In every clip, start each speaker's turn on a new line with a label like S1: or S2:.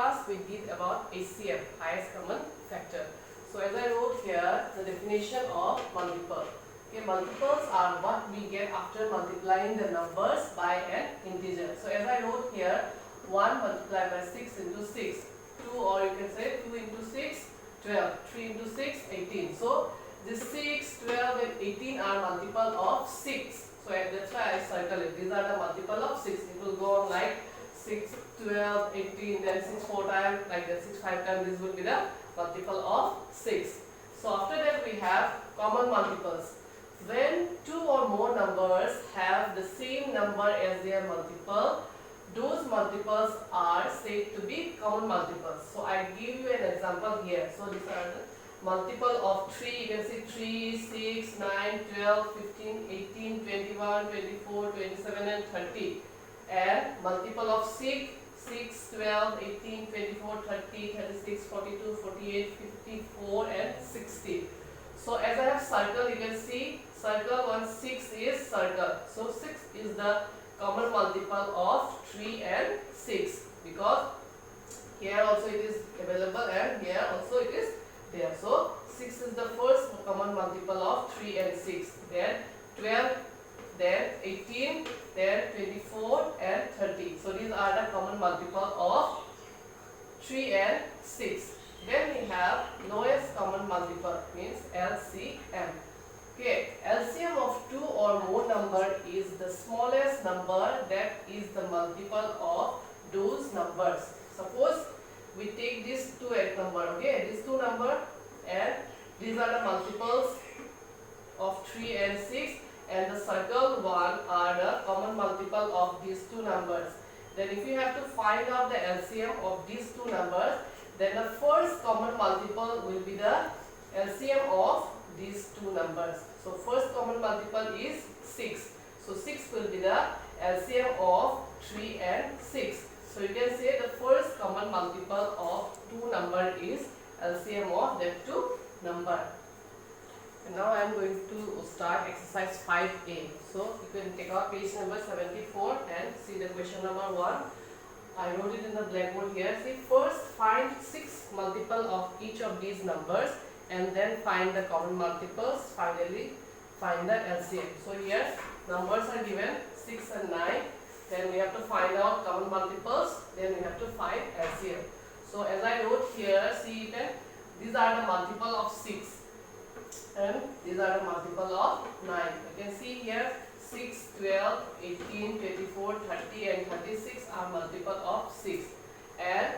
S1: class we did about HCF, highest common factor. So as I wrote here, the definition of multiple. Okay, multiples are what we get after multiplying the numbers by an integer. So as I wrote here, 1 multiplied by 6 into 6, 2, or you can say 2 into 6, 12, 3 into 6, 18. So this 6, 12 and 18 are multiple of 6. So that's why I circle it. These are the multiple of 6. It will go on like 6, 12, 18, then 6 4 times, like that 6 5 times. This will be the multiple of 6. So after that we have common multiples. When two or more numbers have the same number as their multiple, those multiples are said to be common multiples. So I give you an example here. So these are the multiple of 3. You can see 3, 6, 9, 12, 15, 18, 21, 24, 27 and 30. And multiple of 6, 12, 18, 24, 30, 36, 42, 48, 54 and 60. So as I have circle, you can see circle 1, 6 is circle. So 6 is the common multiple of 3 and 6, because here also it is available and here also it is there. So 6 is the first common multiple of 3 and 6, then 12, then 18, then 24 and 30. So these are the common multiple of 3 and 6. Then we have lowest common multiple, means LCM. Okay, LCM of two or more number is the smallest number that is the multiple of those numbers. Suppose we take these two number, okay, these two number, and these are the multiples of 3 and 6, and the circle 1 are the common multiple of these two numbers. Then if you have to find out the LCM of these two numbers, then the first common multiple will be the LCM of these two numbers. So first common multiple is 6. So 6 will be the LCM of 3 and 6. So you can say the first common multiple of two number is LCM of that two number. And now I am going to start exercise 5A. So you can take out page number 74 and see the question number 1. I wrote it in the blackboard here. See, first find 6 multiple of each of these numbers and then find the common multiples. Finally find the LCM. So here numbers are given 6 and 9. Then we have to find out common multiples. Then we have to find LCM. So as I wrote here, see that these are the multiple of 6 and these are the multiple of 9. You can see here 6, 12, 18, 24, 30 and 36 are multiple of 6. And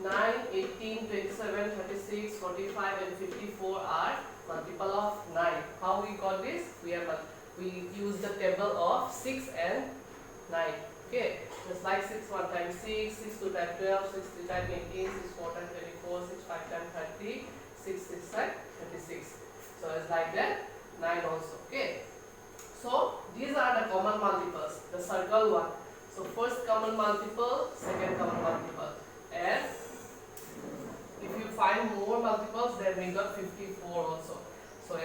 S1: 9, 18, 27, 36, 45 and 54 are multiple of 9. How we got this? We use the table of 6 and 9. Okay, just like 6 1 times 6, 6 2 times 12, 6 3 times 18, 6 4 times 24, 6 5 times 30, 6 6 times 36. So it's like that 9 also. Okay. So these are the common multiples, the circle one. So first common multiple, second common multiple. And if you find more multiples, then we got 54 also. So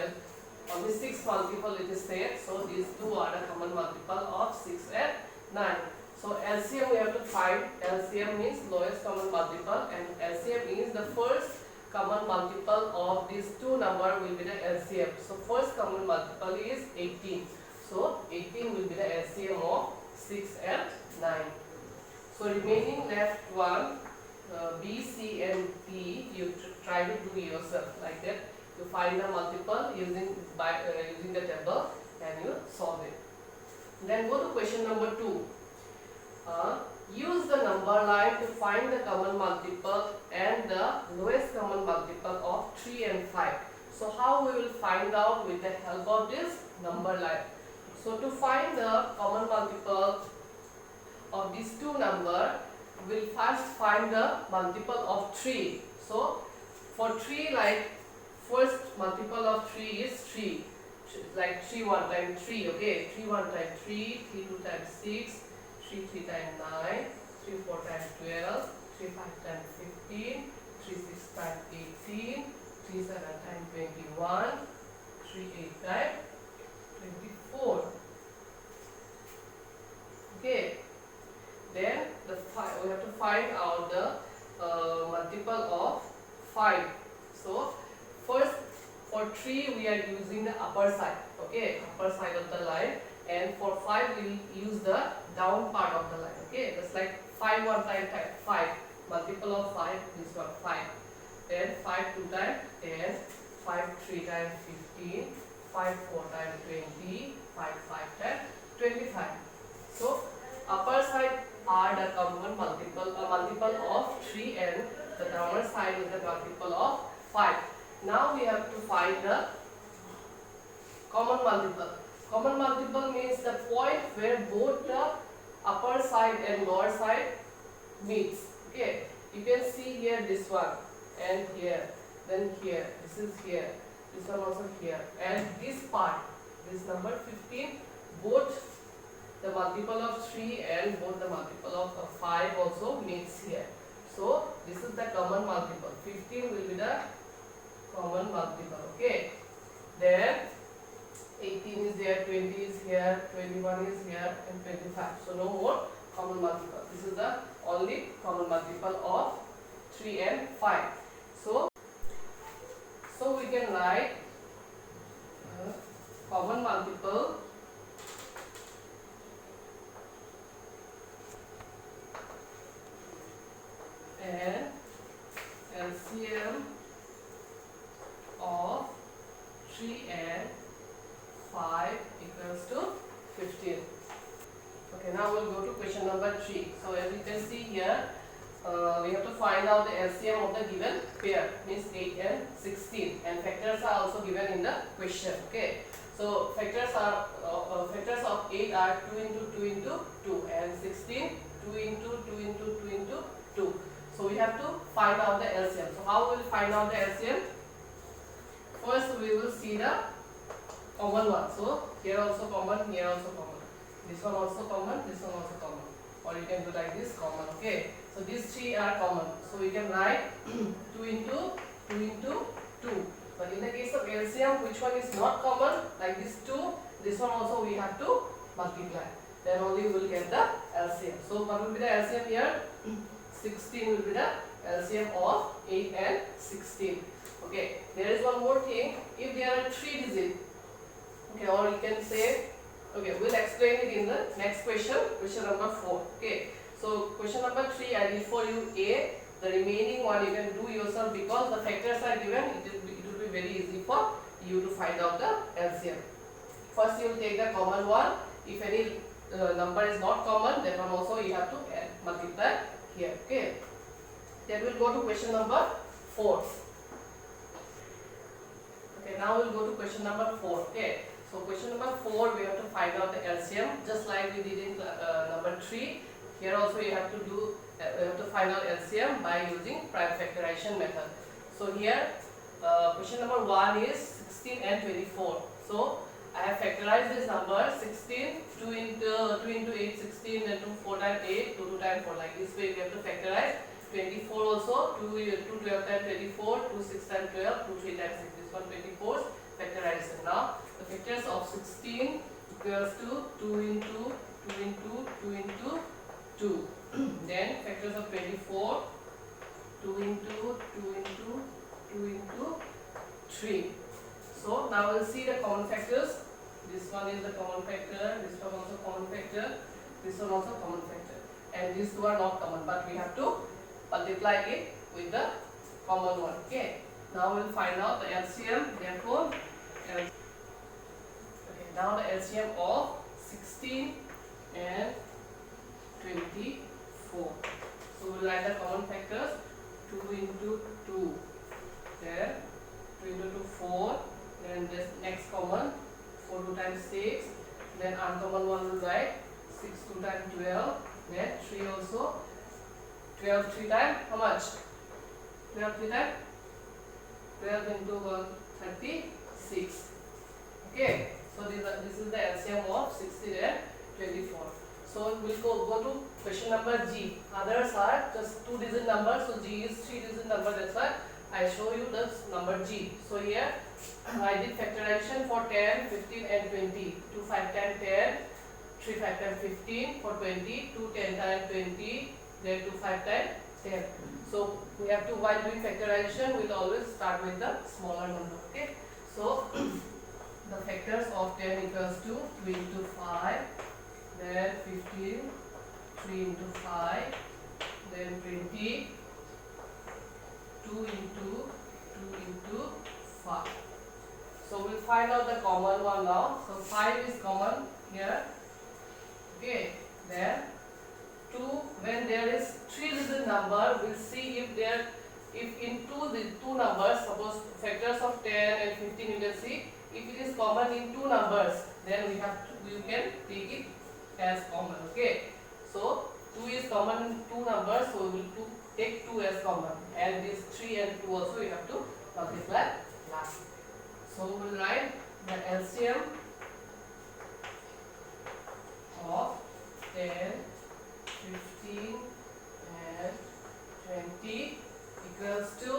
S1: on the 6th multiple it is said, so these two are the common multiple of 6 and 9. So LCM we have to find. LCM means lowest common multiple, and LCM is the first common multiple of these two number will be the LCM. So first common multiple is 18. So 18 will be the LCM of 6 and 9. So remaining left one, B, C and D, you try to do yourself like that. You find the multiple using the table and you solve it. Then go to question number 2. Use the number line to find the common multiple and the lowest common multiple of 3 and 5. So how we will find out with the help of this number line? So to find the common multiple of these two numbers, we will first find the multiple of 3. So for 3, like first multiple of 3 is 3. Like 3 1 times 3, okay? 3 1 times 3, 3 2 times 6, 3 3 times 9, 3 4 times 12, 3 5 times 15, 3 6 times 18, 3 7 times 21, 3 8 times 24. Okay. Then we have to find out the multiple of 5. So first for 3 we are using the upper side, okay, upper side of the line, and for 5 we will use the down part of the line, okay. That's like 5 one time 5, multiple of 5, this one 5, then 5 2 times 10, 5 3 times 15, 5 4 times 20, 5 5 times 25. So upper side are the common multiple of 3 and the downer side is the multiple of 5. Now we have to find the common multiple. Common multiple means the point where both the upper side and lower side meets. Okay, you can see here this one and here, then here, this is here, this one also here, and this part, this number 15, both the multiple of 3 and both the multiple of 5 also meets here. So this is the common multiple. 15 will be the common multiple. Okay. Then 18 is there, 20 is here, 21 is here, and 25. So no more common multiple. This is the only common multiple of 3 and 5. So we can write common multiple and LCM of 3 and 5 equals to 15. Okay, now we'll go to question number 3. So as you can see here, we have to find out the LCM of the given pair, means 8 and 16, and factors are also given in the question. Okay, so factors of 8 are 2 into 2 into 2, and 16 2 into 2 into 2 into 2. So we have to find out the LCM. So how we will find out the LCM? First we will see the common one. So here also common, here also common. This one also common, this one also common. Or you can do like this, common. Okay. So these three are common. So we can write 2 into 2 into 2. But in the case of LCM, which one is not common? Like this 2, this one also we have to multiply. Then only we will get the LCM. So what will be the LCM here? 16 will be the LCM of 8 and 16. Okay, there is one more thing. If there are 3 digits, okay, or you can say, okay, we'll explain it in the next question, question number 4. Okay, so question number 3, I did for you A. The remaining one you can do yourself because the factors are given. It will be very easy for you to find out the LCM. First, you will take the common one. If any number is not common, then one also you have to add, multiply here. Okay, then we'll go to question number 4. Okay, now we'll go to question number 4. Okay, so question number 4 we have to find out the LCM, just like we did in number 3. Here also you have to do we have to find out LCM by using prime factorization method. So here question number 1 is 16 and 24. So I have factorized this number 16, 2 into 8, 16, then 2 4 times 8, 2 2 times 4. Like this way we have to factorize. 24 also, 2 12 times 24, 2 6 times 12, 2 3 times 6. This one 24 factorization. Now the factors of 16 equals to 2 into 2 into 2 into 2. Then factors of 24, 2 into 2 into 2 into 3. So now we'll see the common factors. This one is the common factor, this one also common factor, this one also common factor, and these two are not common, but we have to multiply it with the common one. Okay, now we'll find out the LCM. Therefore, now the LCM of 16 and 24. So we'll write the common factors. 2 into 2, then 2 into 2 4, then this next common 4 2 times 6, then uncommon one will write 6 2 times 12, then 3 also, 12 3 times how much? 12 3 times 12 into 1 36. Okay, so this is the LCM of 16 and 24. So we'll go to question number G. Others are just 2-digit numbers, so G is 3-digit number. That's why I show you this number G. So here I did factorization for 10, 15 and 20. 2 5 times 10, 3 5 times 15 for 20, 2 10 times 20, then 2 5 times 10. So we have to, while doing factorization, we'll always start with the smaller number. Okay. So the factors of 10 equals to 2 into 5, then 15, 3 into 5, then 20, 2 into 5. So we'll find out the common one now. So 5 is common here. Okay. Then 2, when there is 3 digit number, we'll see if in two numbers, suppose factors of 10 and 15, you can see if it is common in 2 numbers, then we can take it as common. Okay. So 2 is common in 2 numbers, so we will take 2 as common, and this 3 and 2 also we have to multiply last. So we will write the LCM of 10, 15 and 20 equals to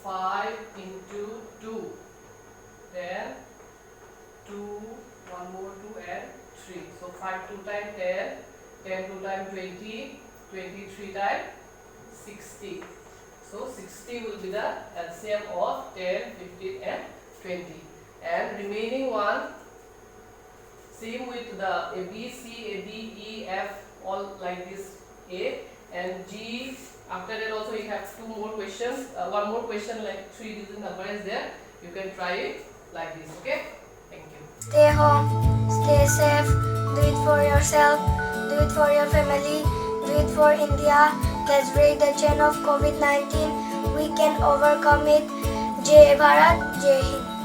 S1: 5 into 2, then 2, one more 2 and 3. So 5 2 times 10, 10 2 times 20, 23 times 60. So 60 will be the LCM of 10, 15 and 20. And remaining one, same with the A, B, C, A, D, E, F, all like this A and G. After that also you have 2 more questions, one more question like 3 digit number is there. You can try it like this. Okay. Thank you.
S2: Stay home, stay safe, do it for yourself, do it for your family, do it for India. Let's break the chain of COVID-19. We can overcome it. Jai Bharat, Jai Hind.